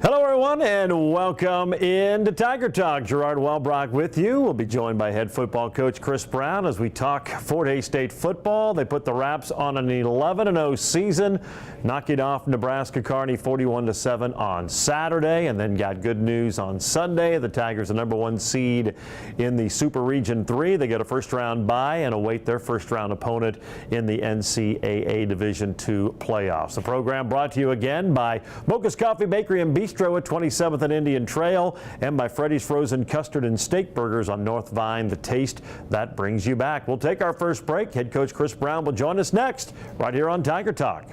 Hello, everyone, and welcome into Tiger Talk. Gerard Wellbrock with you. We'll be joined by head football coach Chris Brown as we talk Fort Hays State football. They put the Raps on an 11-0 season, knocking off Nebraska Kearney 41-7 on Saturday, and then got good news on Sunday. The Tigers, the #1 seed in the Super Region 3. They get a first-round bye and await their first-round opponent in the NCAA Division II playoffs. The program brought to you again by Mocha's Coffee Bakery and Bistro at 27th and Indian Trail, and by Freddy's Frozen Custard and Steak Burgers on North Vine, the taste that brings you back. We'll take our first break. Head coach Chris Brown will join us next right here on Tiger Talk.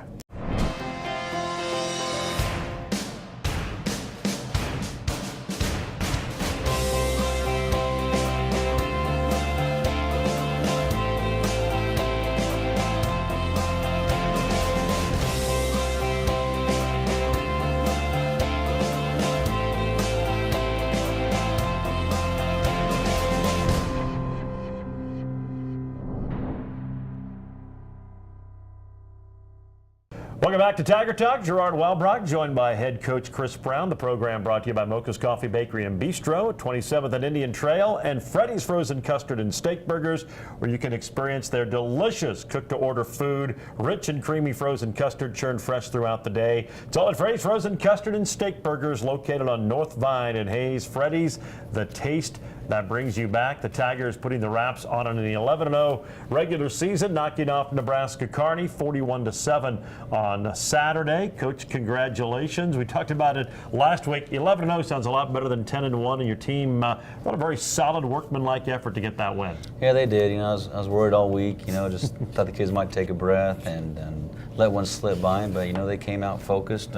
Welcome back to Tiger Talk. Gerard Wellbrock, joined by head coach Chris Brown. The program brought to you by Mocha's Coffee Bakery and Bistro at 27th and Indian Trail, and Freddy's Frozen Custard and Steak Burgers, where you can experience their delicious cook-to-order food, rich and creamy frozen custard churned fresh throughout the day. It's all at Freddy's Frozen Custard and Steak Burgers, located on North Vine in Hays. Freddy's, the taste that brings you back. The Tigers putting the Raps on an 11-0 regular season, knocking off Nebraska Kearney 41-7 on Saturday. Coach, congratulations. We talked about it last week. 11-0 sounds a lot better than 10-1, and your team got a very solid workmanlike effort to get that win. Yeah, they did. You know, I was worried all week. You know, just thought the kids might take a breath and let one slip by them, but you know, they came out focused.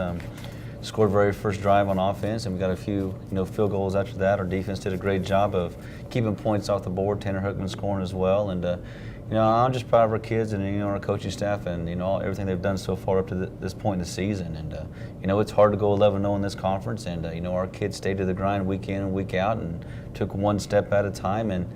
Scored very first drive on offense, and we got a few, field goals after that. Our defense did a great job of keeping points off the board. Tanner Hookman scoring as well, and I'm just proud of our kids and our coaching staff and everything they've done so far up to this point in the season. And it's hard to go 11-0 in this conference, and our kids stayed to the grind week in and week out and took one step at a time, and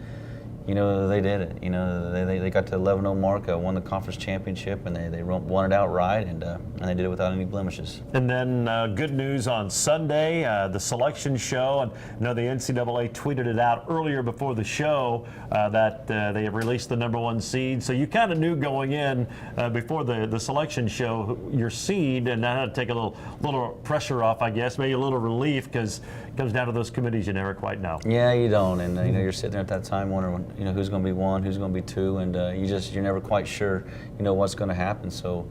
they did it. They got to the 11-0 mark, won the conference championship, and they won it outright, and they did it without any blemishes. And then good news on Sunday, the selection show. And the NCAA tweeted it out earlier before the show that they have released the #1 seed. So you kind of knew going in before the selection show your seed, and that had to take a little pressure off, I guess, maybe a little relief, because it comes down to those committees you never quite know. Yeah, you don't, and you're sitting there at that time wondering who's going to be 1, who's going to be 2, and you're never quite sure what's going to happen. So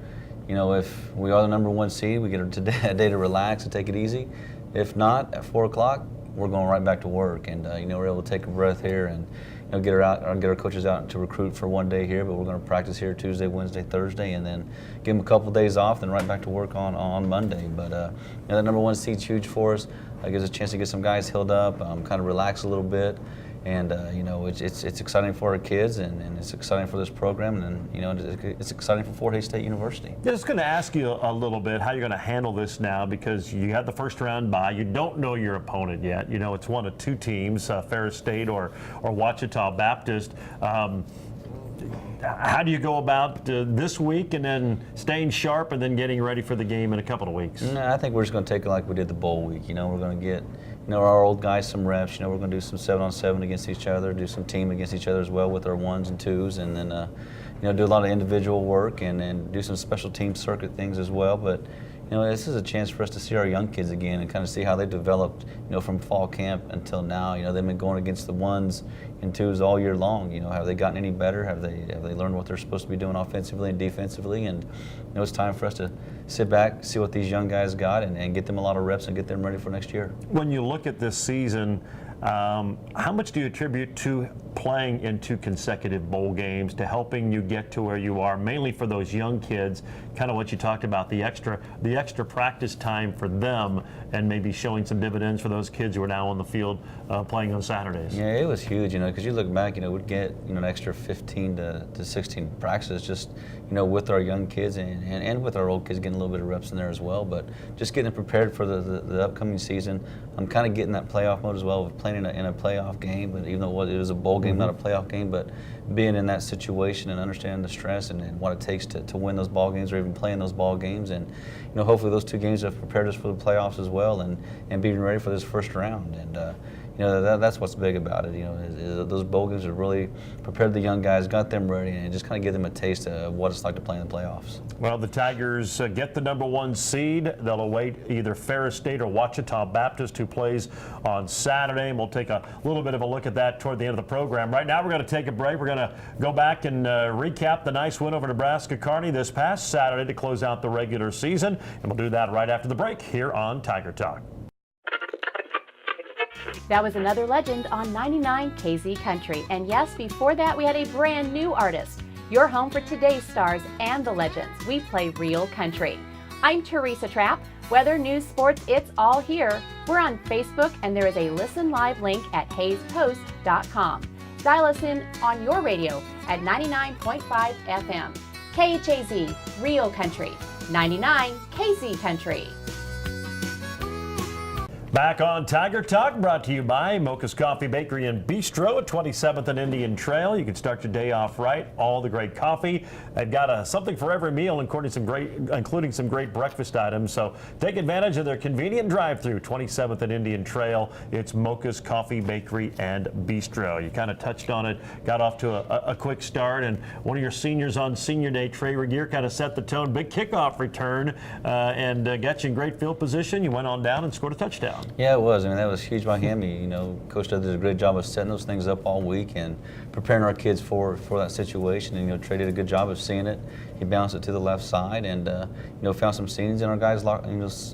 if we are the #1 seed, we get a day to relax and take it easy. If not, at 4 o'clock, we're going right back to work, and we're able to take a breath here and get our coaches out to recruit for one day here, but we're going to practice here Tuesday, Wednesday, Thursday, and then give them a couple days off, then right back to work on Monday. But that #1 seed's huge for us. Gives us a chance to get some guys healed up, kind of relax a little bit. And it's exciting for our kids, and it's exciting for this program, and it's exciting for Fort Hays State University. Yeah, I was going to ask you a little bit how you're going to handle this now, because you had the first round bye. You don't know your opponent yet. It's one of two teams, Ferris State or Ouachita Baptist. How do you go about this week and then staying sharp and then getting ready for the game in a couple of weeks? No, I think we're just going to take it like we did the bowl week. We're going to get our old guys some reps. We're going to do some 7-on-7 against each other, do some team against each other as well with our 1s and 2s, and then do a lot of individual work and do some special team circuit things as well. But this is a chance for us to see our young kids again and kind of see how they developed, from fall camp until now. They've been going against the 1s and 2s all year long. Have they gotten any better? Have they learned what they're supposed to be doing offensively and defensively? And it's time for us to sit back, see what these young guys got, and get them a lot of reps and get them ready for next year. When you look at this season, how much do you attribute to playing in 2 consecutive bowl games to helping you get to where you are, mainly for those young kids, kind of what you talked about, the extra practice time for them, and maybe showing some dividends for those kids who are now on the field playing on Saturdays? Yeah, it was huge, because you look back, we'd get, an extra 15 to 16 practices just, with our young kids and with our old kids, getting a little bit of reps in there as well. But just getting prepared for the upcoming season. I'm kind of getting that playoff mode as well, with playing in a playoff game. But even though it was a bowl game, not a playoff game, but being in that situation and understanding the stress and what it takes to win those ball games or even playing those ball games. And hopefully those two games have prepared us for the playoffs as well, and being ready for this first round. And that's what's big about it. Is those bowl games have really prepared the young guys, got them ready, and just kind of give them a taste of what it's like to play in the playoffs. Well, the Tigers get the #1 seed. They'll await either Ferris State or Ouachita Baptist, who plays on Saturday. And we'll take a little bit of a look at that toward the end of the program. Right now, we're going to take a break. We're going to go back and recap the nice win over Nebraska Kearney this past Saturday to close out the regular season. And we'll do that right after the break here on Tiger Talk. That was another legend on 99 KZ Country. And yes, before that, we had a brand new artist. Your home for today's stars and the legends. We play real country. I'm Teresa Trapp. Weather, news, sports, it's all here. We're on Facebook, and there is a listen live link at hayespost.com. Dial us in on your radio at 99.5 FM. KHAZ, real country. 99 KZ Country. Back on Tiger Talk, brought to you by Mocha's Coffee Bakery and Bistro at 27th and Indian Trail. You can start your day off right. All the great coffee. They've got something for every meal, including some great breakfast items. So take advantage of their convenient drive-through, 27th and Indian Trail. It's Mocha's Coffee Bakery and Bistro. You kind of touched on it, got off to a quick start, and one of your seniors on Senior Day, Trey Regier, kind of set the tone. Big kickoff return and got you in great field position. You went on down and scored a touchdown. Yeah, it was. I mean, that was huge by him. Coach did a great job of setting those things up all week and preparing our kids for that situation. And Trey did a good job of seeing it. He bounced it to the left side and found some seams, and our guys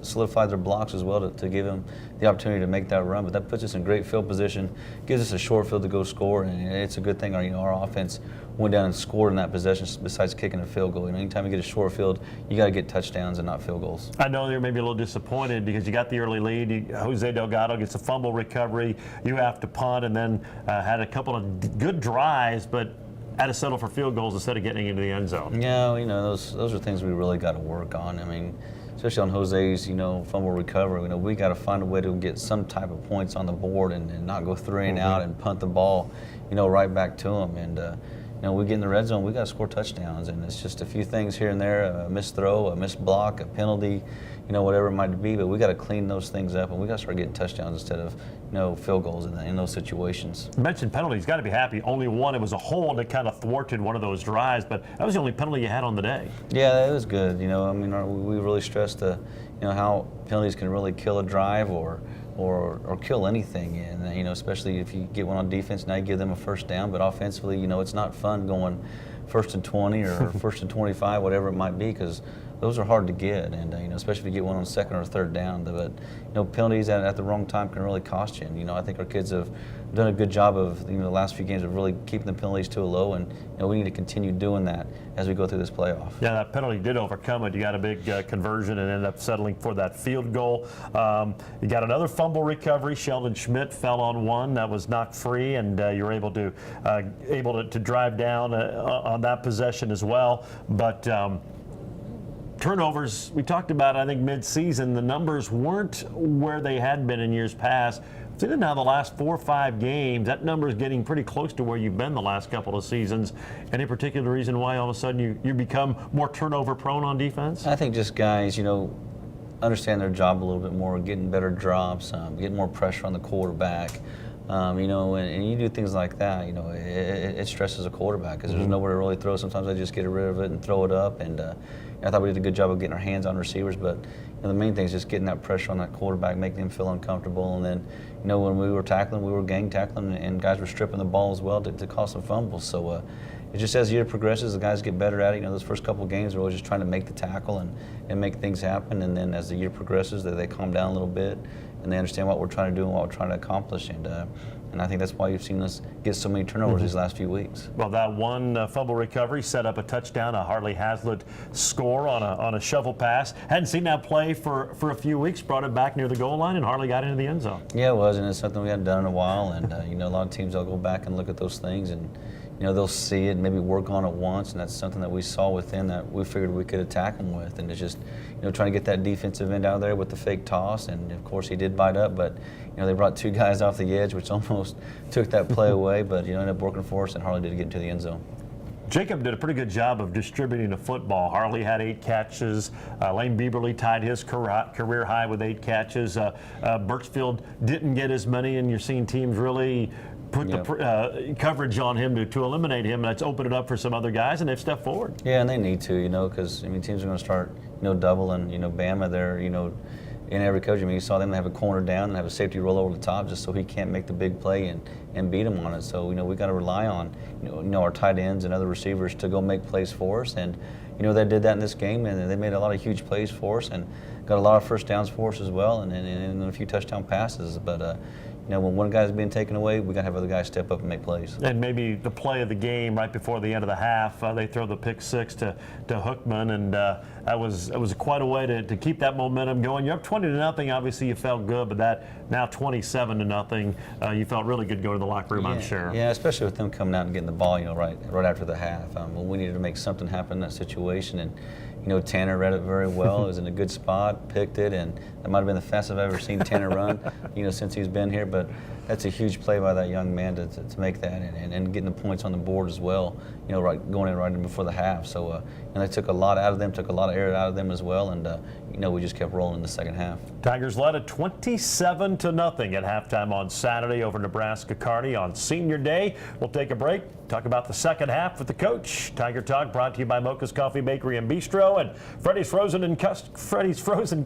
solidified their blocks as well to give him the opportunity to make that run. But that puts us in great field position, gives us a short field to go score, and it's a good thing. Our offense went down and scored in that possession besides kicking a field goal. Anytime you get a short field, you got to get touchdowns and not field goals. I know you're maybe a little disappointed because you got the early lead. Jose Delgado gets a fumble recovery. You have to punt, and then had a couple of good drives, but had to settle for field goals instead of getting into the end zone. Yeah, those are things we really got to work on. I mean, especially on Jose's, fumble recovery. We got to find a way to get some type of points on the board and not go 3 and out and punt the ball, right back to him. And we get in the red zone, we got to score touchdowns, and it's just a few things here and there, a missed throw, a missed block, a penalty, whatever it might be, but we got to clean those things up, and we got to start getting touchdowns instead of, field goals in those situations. You mentioned penalties, got to be happy. Only one. It was a hole that kind of thwarted one of those drives, but that was the only penalty you had on the day. Yeah, it was good. We really stressed how penalties can really kill a drive or kill anything, and especially if you get one on defense, now you give them a first down, but offensively, it's not fun going 1st and 20 or 1st and 25, whatever it might be, because those are hard to get, and especially if you get one on 2nd or 3rd down. But penalties at the wrong time can really cost you. And I think our kids have done a good job of the last few games of really keeping the penalties to a low, and we need to continue doing that as we go through this playoff. Yeah, that penalty did overcome it. You got a big conversion and ended up settling for that field goal. You got another fumble recovery. Sheldon Schmidt fell on one that was knocked free, and you were able to drive down on that possession as well. But turnovers, we talked about, I think, mid-season, the numbers weren't where they had been in years past. So now the last 4 or 5 games, that number is getting pretty close to where you've been the last couple of seasons. Any particular reason why all of a sudden you become more turnover prone on defense? I think just guys, understand their job a little bit more, getting better drops, getting more pressure on the quarterback. And you do things like that, it stresses a quarterback because there's nowhere to really throw. Sometimes I just get rid of it and throw it up. And I thought we did a good job of getting our hands on receivers, but the main thing is just getting that pressure on that quarterback, making him feel uncomfortable. And then, when we were tackling, we were gang tackling, and guys were stripping the ball as well to cause some fumbles. So it just as the year progresses, the guys get better at it. Those first couple of games, we're always just trying to make the tackle and make things happen. And then as the year progresses, they calm down a little bit, and they understand what we're trying to do and what we're trying to accomplish. And I think that's why you've seen us get so many turnovers these last few weeks. Well, that one fumble recovery set up a touchdown, a Harley Hazlitt score on a shovel pass. Hadn't seen that play for a few weeks, brought it back near the goal line, and Harley got into the end zone. Yeah, it was, and it's something we hadn't done in a while. And, a lot of teams, they'll go back and look at those things and, they'll see it and maybe work on it once, and that's something that we saw within that we figured we could attack them with. And it's just, trying to get that defensive end out there with the fake toss, and of course he did bite up, but they brought 2 guys off the edge, which almost took that play away, but ended up working for us, and Harley did get into the end zone. Jacob did a pretty good job of distributing the football. Harley had 8 catches. Lane Bieberly tied his career high with 8 catches. Birchfield didn't get as many, and you're seeing teams really put the coverage on him to eliminate him. That's opened it up for some other guys, and they've stepped forward. Yeah, and they need to, because teams are going to start, doubling. Bama, they're, in every coach. You saw them have a corner down and have a safety roll over the top just so he can't make the big play and beat him on it. So, we got to rely on, our tight ends and other receivers to go make plays for us. And, they did that in this game, and they made a lot of huge plays for us and got a lot of first downs for us as well, and a few touchdown passes. But, when one guy's being taken away, we got to have other guys step up and make plays. And maybe the play of the game right before the end of the half, they throw the pick 6 to Hookman, and that was quite a way to keep that momentum going. You're up 20-0. Obviously, you felt good, but that now 27-0, you felt really good going to the locker room, I'm sure. Yeah, especially with them coming out and getting the ball, right after the half. We needed to make something happen in that situation, and Tanner read it very well. It was in a good spot, picked it, and that might have been the fastest I've ever seen Tanner run, since he's been here. But that's a huge play by that young man to make that and getting the points on the board as well, going in right in before the half. So, they took a lot out of them, took a lot of air out of them as well, and, we just kept rolling in the second half. Tigers led at 27-0 at halftime on Saturday over Nebraska Kearney on Senior Day. We'll take a break, talk about the second half with the coach. Tiger Talk brought to you by Mocha's Coffee Bakery and Bistro and Freddy's Frozen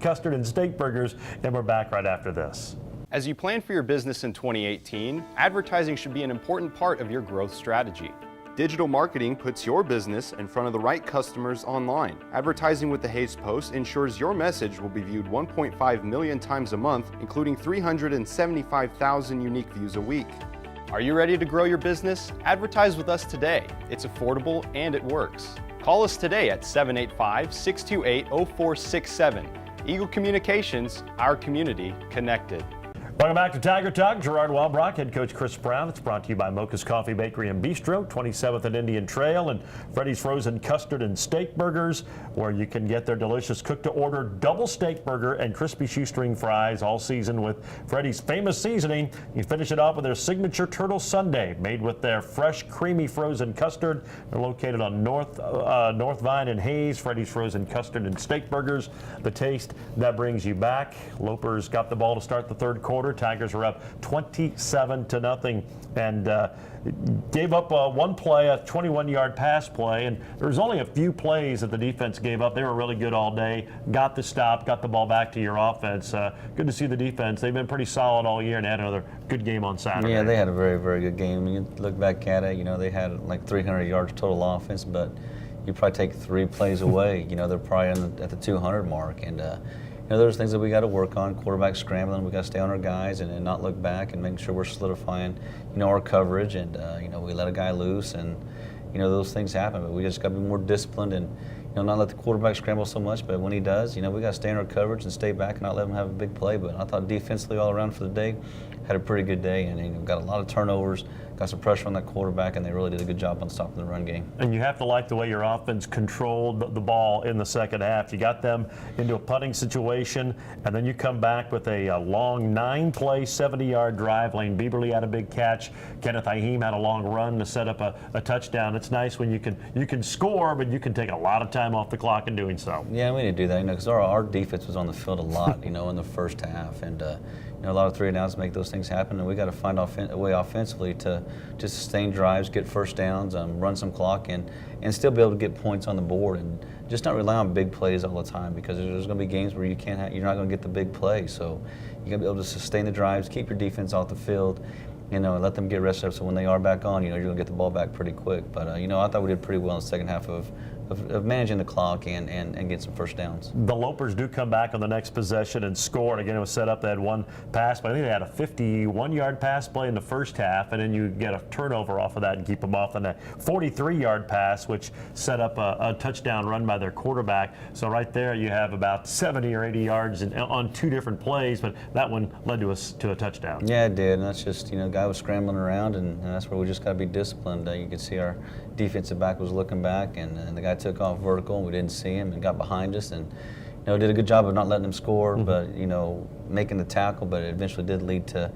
Custard and Steak Burgers, and we're back right after this. As you plan for your business in 2018, advertising should be an important part of your growth strategy. Digital marketing puts your business in front of the right customers online. Advertising with the Hays Post ensures your message will be viewed 1.5 million times a month, including 375,000 unique views a week. Are you ready to grow your business? Advertise with us today. It's affordable and it works. Call us today at 785-628-0467. Eagle Communications, our community connected. Welcome back to Tiger Talk. Gerard Wellbrock, head coach Chris Brown. It's brought to you by Mocha's Coffee Bakery and Bistro, 27th and Indian Trail, and Freddy's Frozen Custard and Steak Burgers, where you can get their delicious cook-to-order double steak burger and crispy shoestring fries, all seasoned with Freddy's famous seasoning. You finish it off with their signature turtle sundae, made with their fresh, creamy frozen custard. They're located on North Vine and Hayes. Freddy's Frozen Custard and Steak Burgers, the taste that brings you back. Lopers got the ball to start the third quarter. Tigers are up 27-0 and gave up one play, a 21-yard pass play, and there was only a few plays that the defense gave up. They were really good all day, got the stop, got the ball back to your offense. Good to see the defense. They've been pretty solid all year and had another good game on Saturday. Yeah, they had a very, very good game. You look back at it, they had like 300 yards total offense, but you probably take 3 plays away. They're probably at the 200 mark, and there's things that we got to work on. Quarterback scrambling, we got to stay on our guys and not look back and make sure we're solidifying, our coverage. And we let a guy loose, and those things happen. But we just got to be more disciplined and not let the quarterback scramble so much. But when he does, we got to stay in our coverage and stay back and not let him have a big play. But I thought defensively all around for the day, had a pretty good day, and got a lot of turnovers. Got some pressure on that quarterback, and they really did a good job on stopping the run game. And you have to like the way your offense controlled the ball in the second half. You got them into a punting situation, and then you come back with a long 9-play, 70-yard drive. Lane Bieberly had a big catch. Kenneth Aheem had a long run to set up a touchdown. It's nice when you can score, but you can take a lot of time off the clock in doing so. Yeah, we need to do that, because our defense was on the field a lot, in the first half, and a lot of 3 and outs make those things happen, and we got to find a way offensively to sustain drives, get first downs, run some clock, and still be able to get points on the board, and just not rely on big plays all the time, because there's going to be games where you're not going to get the big play. So you got to be able to sustain the drives, keep your defense off the field, and let them get rested up. So when they are back on, you're going to get the ball back pretty quick. But I thought we did pretty well in the second half of of managing the clock and get some first downs. The Lopers do come back on the next possession and score. And again, it was set up. They had one pass, but I think they had a 51-yard pass play in the first half, and then you get a turnover off of that and keep them off on a 43-yard pass, which set up a touchdown run by their quarterback. So right there, you have about 70 or 80 yards on two different plays, but that one led to a touchdown. Yeah, it did, and that's just, the guy was scrambling around, and that's where we just got to be disciplined. You could see our defensive back was looking back, and the guy took off vertical, and we didn't see him, and got behind us, and did a good job of not letting him score, but making the tackle, but it eventually did lead to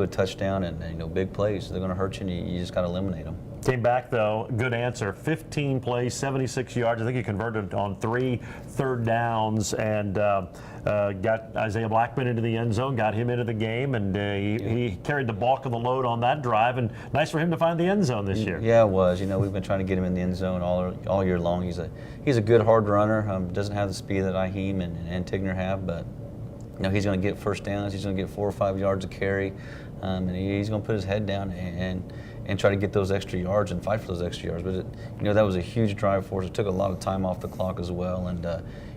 a touchdown, and big plays. They're going to hurt you, and you just got to eliminate them. Came back, though, good answer. 15 plays, 76 yards. I think he converted on 3 third downs and got Isaiah Blackman into the end zone, got him into the game, and he carried the bulk of the load on that drive. And nice for him to find the end zone this year. Yeah, it was. We've been trying to get him in the end zone all year long. He's a good hard runner. Doesn't have the speed that Iheem and Tigner have, but he's going to get first downs. He's going to get 4 or 5 yards of carry, and he's going to put his head down and try to get those extra yards and fight for those extra yards. But that was a huge drive for us. It took a lot of time off the clock as well, and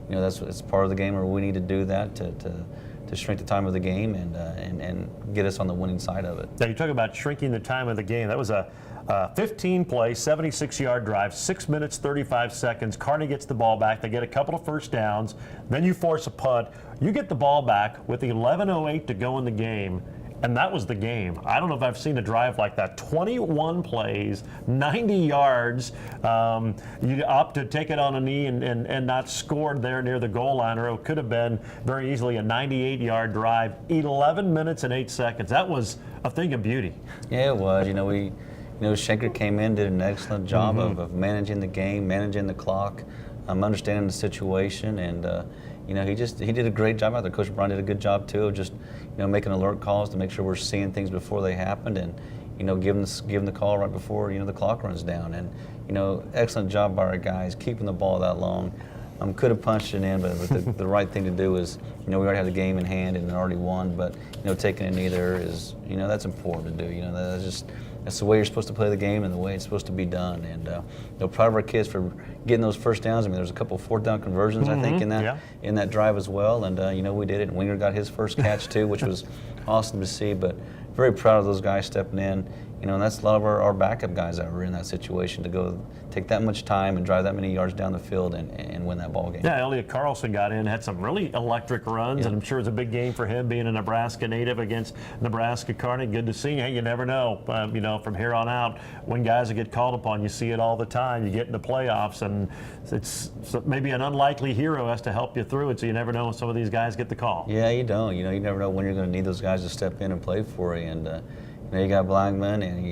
it's part of the game where we need to do that to shrink the time of the game and get us on the winning side of it. Now you talk about shrinking the time of the game. That was a 15-play, 76-yard drive, 6 minutes, 35 seconds. Kearney gets the ball back. They get a couple of first downs. Then you force a punt. You get the ball back with 11:08 to go in the game. And that was the game. I don't know if I've seen a drive like that. 21 plays, 90 yards. You opt to take it on a knee and not scored there near the goal line, or it could have been very easily a 98-yard drive. 11 minutes and 8 seconds. That was a thing of beauty. Yeah, it was. Schenker came in, did an excellent job of managing the game, managing the clock, understanding the situation, and he did a great job out there. Coach Brown did a good job too of just making alert calls to make sure we're seeing things before they happened, and give them the call right before the clock runs down. And excellent job by our guys keeping the ball that long. Could have punched it in, but the right thing to do is we already have the game in hand and already won. But taking a knee there is that's important to do. That's the way you're supposed to play the game and the way it's supposed to be done. And proud of our kids for getting those first downs. I mean, there's a couple of fourth down conversions, I think, in that drive as well. And we did it. And Winger got his first catch too, which was awesome to see. But very proud of those guys stepping in. And that's a lot of our backup guys that were in that situation to go take that much time and drive that many yards down the field and win that ball game. Yeah, Elliot Carlson got in, had some really electric runs, and I'm sure it's a big game for him being a Nebraska native against Nebraska Kearney. Good to see. Hey, you never know. From here on out, when guys get called upon, you see it all the time. You get in the playoffs, and it's maybe an unlikely hero has to help you through it, so you never know when some of these guys get the call. Yeah, you don't. You never know when you're going to need those guys to step in and play for you. And you got Blackman and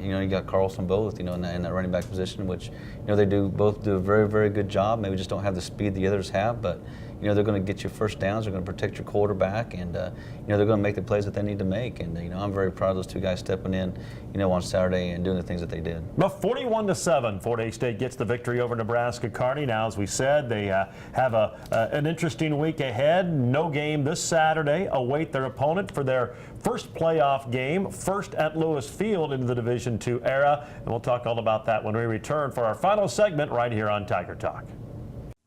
you got Carlson both, in that running back position, which, they both do a very, very good job. Maybe just don't have the speed the others have, but, they're going to get you first downs. They're going to protect your quarterback, and, they're going to make the plays that they need to make. And, I'm very proud of those two guys stepping in, on Saturday and doing the things that they did. Well, 41-7, Fort Hays State gets the victory over Nebraska Kearney. Now, as we said, they have an interesting week ahead. No game this Saturday. Await their opponent for their first playoff game, first at Lewis Field into the Division II era. And we'll talk all about that when we return for our final segment right here on Tiger Talk.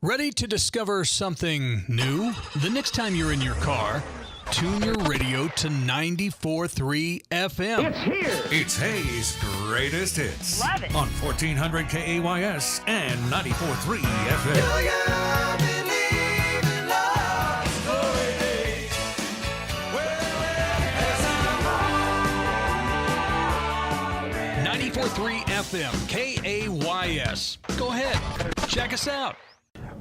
Ready to discover something new? The next time you're in your car, tune your radio to 94.3 FM. It's here! It's Hayes' greatest hits. Love it. On 1400 KAYS and 94.3 FM. 94.3 FM, KAYS. Go ahead, check us out.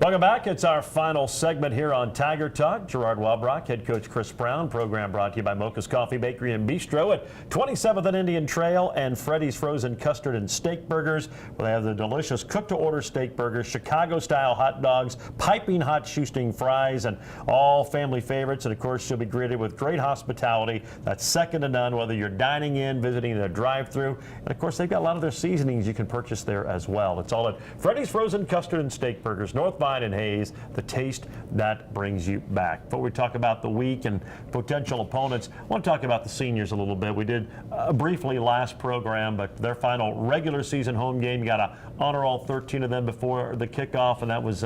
Welcome back. It's our final segment here on Tiger Talk. Gerard Welbrock, head coach Chris Brown. Program brought to you by Mocha's Coffee Bakery and Bistro at 27th and Indian Trail, and Freddy's Frozen Custard and Steak Burgers, where they have the delicious cook-to-order steak burgers, Chicago-style hot dogs, piping hot shoestring fries, and all family favorites. And, of course, you'll be greeted with great hospitality that's second to none, whether you're dining in, visiting a drive-thru. And, of course, they've got a lot of their seasonings you can purchase there as well. It's all at Freddy's Frozen Custard and Steak Burgers, North find in Hayes, the taste that brings you back. Before we talk about the week and potential opponents, I want to talk about the seniors a little bit. We did briefly last program, but their final regular season home game, you got to honor all 13 of them before the kickoff, and that was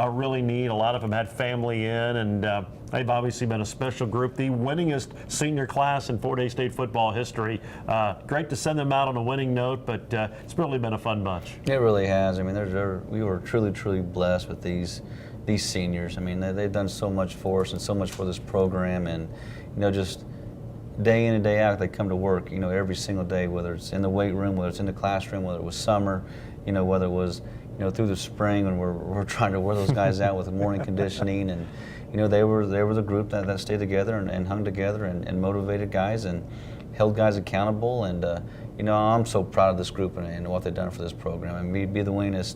really neat. A lot of them had family in, and they've obviously been a special group, the winningest senior class in Fort Hays State football history. Great to send them out on a winning note, but it's really been a fun bunch. It really has. I mean, we were truly blessed with these seniors. I mean, they've done so much for us and so much for this program, and just day in and day out they come to work. Every single day, whether it's in the weight room, whether it's in the classroom, whether it was summer, whether it was through the spring when we're trying to wear those guys out with the morning conditioning, and they were the group that stayed together and hung together and motivated guys and held guys accountable. And I'm so proud of this group and what they've done for this program. And be the winningest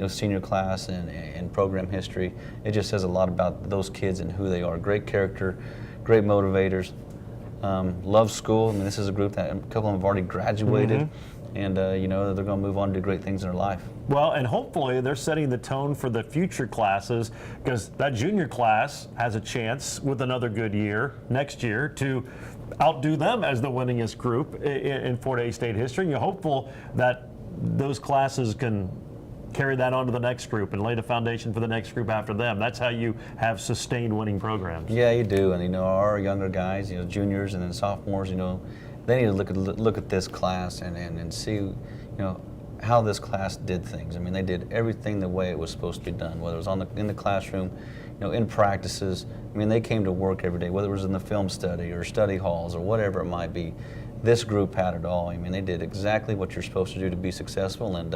senior class in program history. It just says a lot about those kids and who they are. Great character, great motivators, love school. I mean, this is a group that a couple of them have already graduated. Mm-hmm. And they're going to move on to do great things in their life. Well, and hopefully they're setting the tone for the future classes, because that junior class has a chance with another good year next year to outdo them as the winningest group in Fort Hays State history. And you're hopeful that those classes can carry that on to the next group and lay the foundation for the next group after them. That's how you have sustained winning programs. Yeah, you do. And our younger guys, juniors and then sophomores, they need to look at this class and see, how this class did things. I mean, they did everything the way it was supposed to be done, whether it was in the classroom, in practices. I mean, they came to work every day, whether it was in the film study or study halls or whatever it might be. This group had it all. I mean, they did exactly what you're supposed to do to be successful, and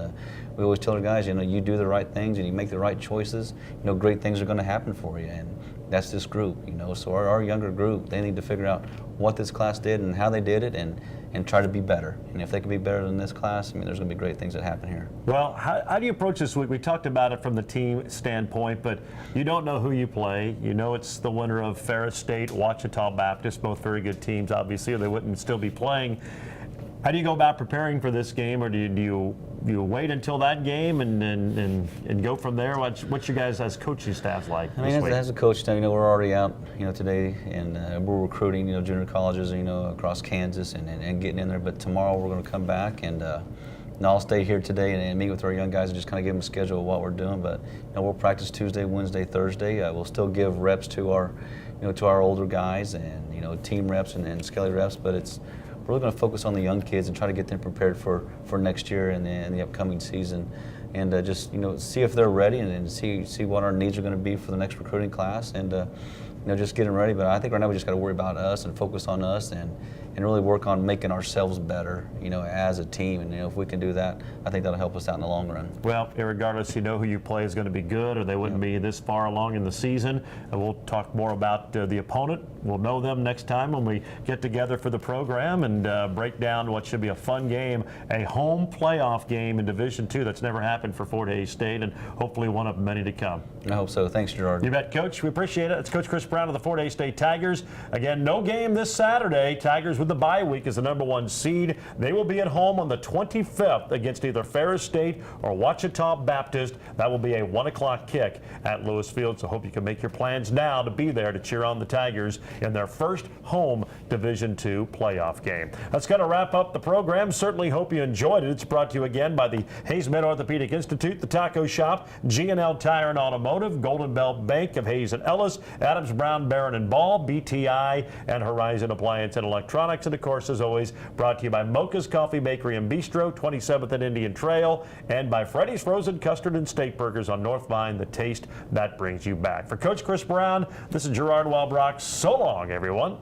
we always tell our guys, you do the right things and you make the right choices, great things are going to happen for you, and that's this group, So our younger group, they need to figure out what this class did and how they did it, and try to be better. And if they can be better than this class, I mean, there's going to be great things that happen here. Well, how do you approach this week? We talked about it from the team standpoint, but you don't know who you play. It's the winner of Ferris State, Ouachita Baptist, both very good teams, obviously, or they wouldn't still be playing. How do you go about preparing for this game, or do you wait until that game and go from there? What's your guys as coaching staff like? I mean, as a coach staff, we're already out, today, and we're recruiting, junior colleges, across Kansas and getting in there. But tomorrow we're going to come back and I'll stay here today and meet with our young guys and just kind of give them a schedule of what we're doing. But we'll practice Tuesday, Wednesday, Thursday. We'll still give reps to our older guys and team reps and Skelly reps, but we're really going to focus on the young kids and try to get them prepared for next year and the upcoming season, and just see if they're ready and see what our needs are going to be for the next recruiting class, and just getting ready. But I think right now we just got to worry about us and focus on us and really work on making ourselves better, as a team. And if we can do that, I think that'll help us out in the long run. Well, regardless, who you play is going to be good, or they wouldn't be this far along in the season. And we'll talk more about the opponent. We'll know them next time when we get together for the program and break down what should be a fun game, a home playoff game in Division II that's never happened for Fort Hays State, and hopefully one of many to come. I hope so. Thanks, Gerard. You bet, Coach. We appreciate it. It's Coach Chris Brown of the Fort Hays State Tigers. Again, no game this Saturday. Tigers with the bye week as the #1 seed. They will be at home on the 25th against either Ferris State or Ouachita Baptist. That will be a 1 o'clock kick at Lewis Field, so hope you can make your plans now to be there to cheer on the Tigers in their first home Division II playoff game. That's going to wrap up the program. Certainly hope you enjoyed it. It's brought to you again by the Hayes Med Orthopedic Institute, the Taco Shop, G&L Tire and Automotive, Golden Belt Bank of Hayes and Ellis, Adams Brown, Barron and Ball, BTI, and Horizon Appliance and Electronics. And of course, as always, brought to you by Mocha's Coffee Bakery and Bistro, 27th and Indian Trail, and by Freddy's Frozen Custard and Steak Burgers on North Vine, the taste that brings you back. For Coach Chris Brown, this is Gerard Walbrock. So long, everyone.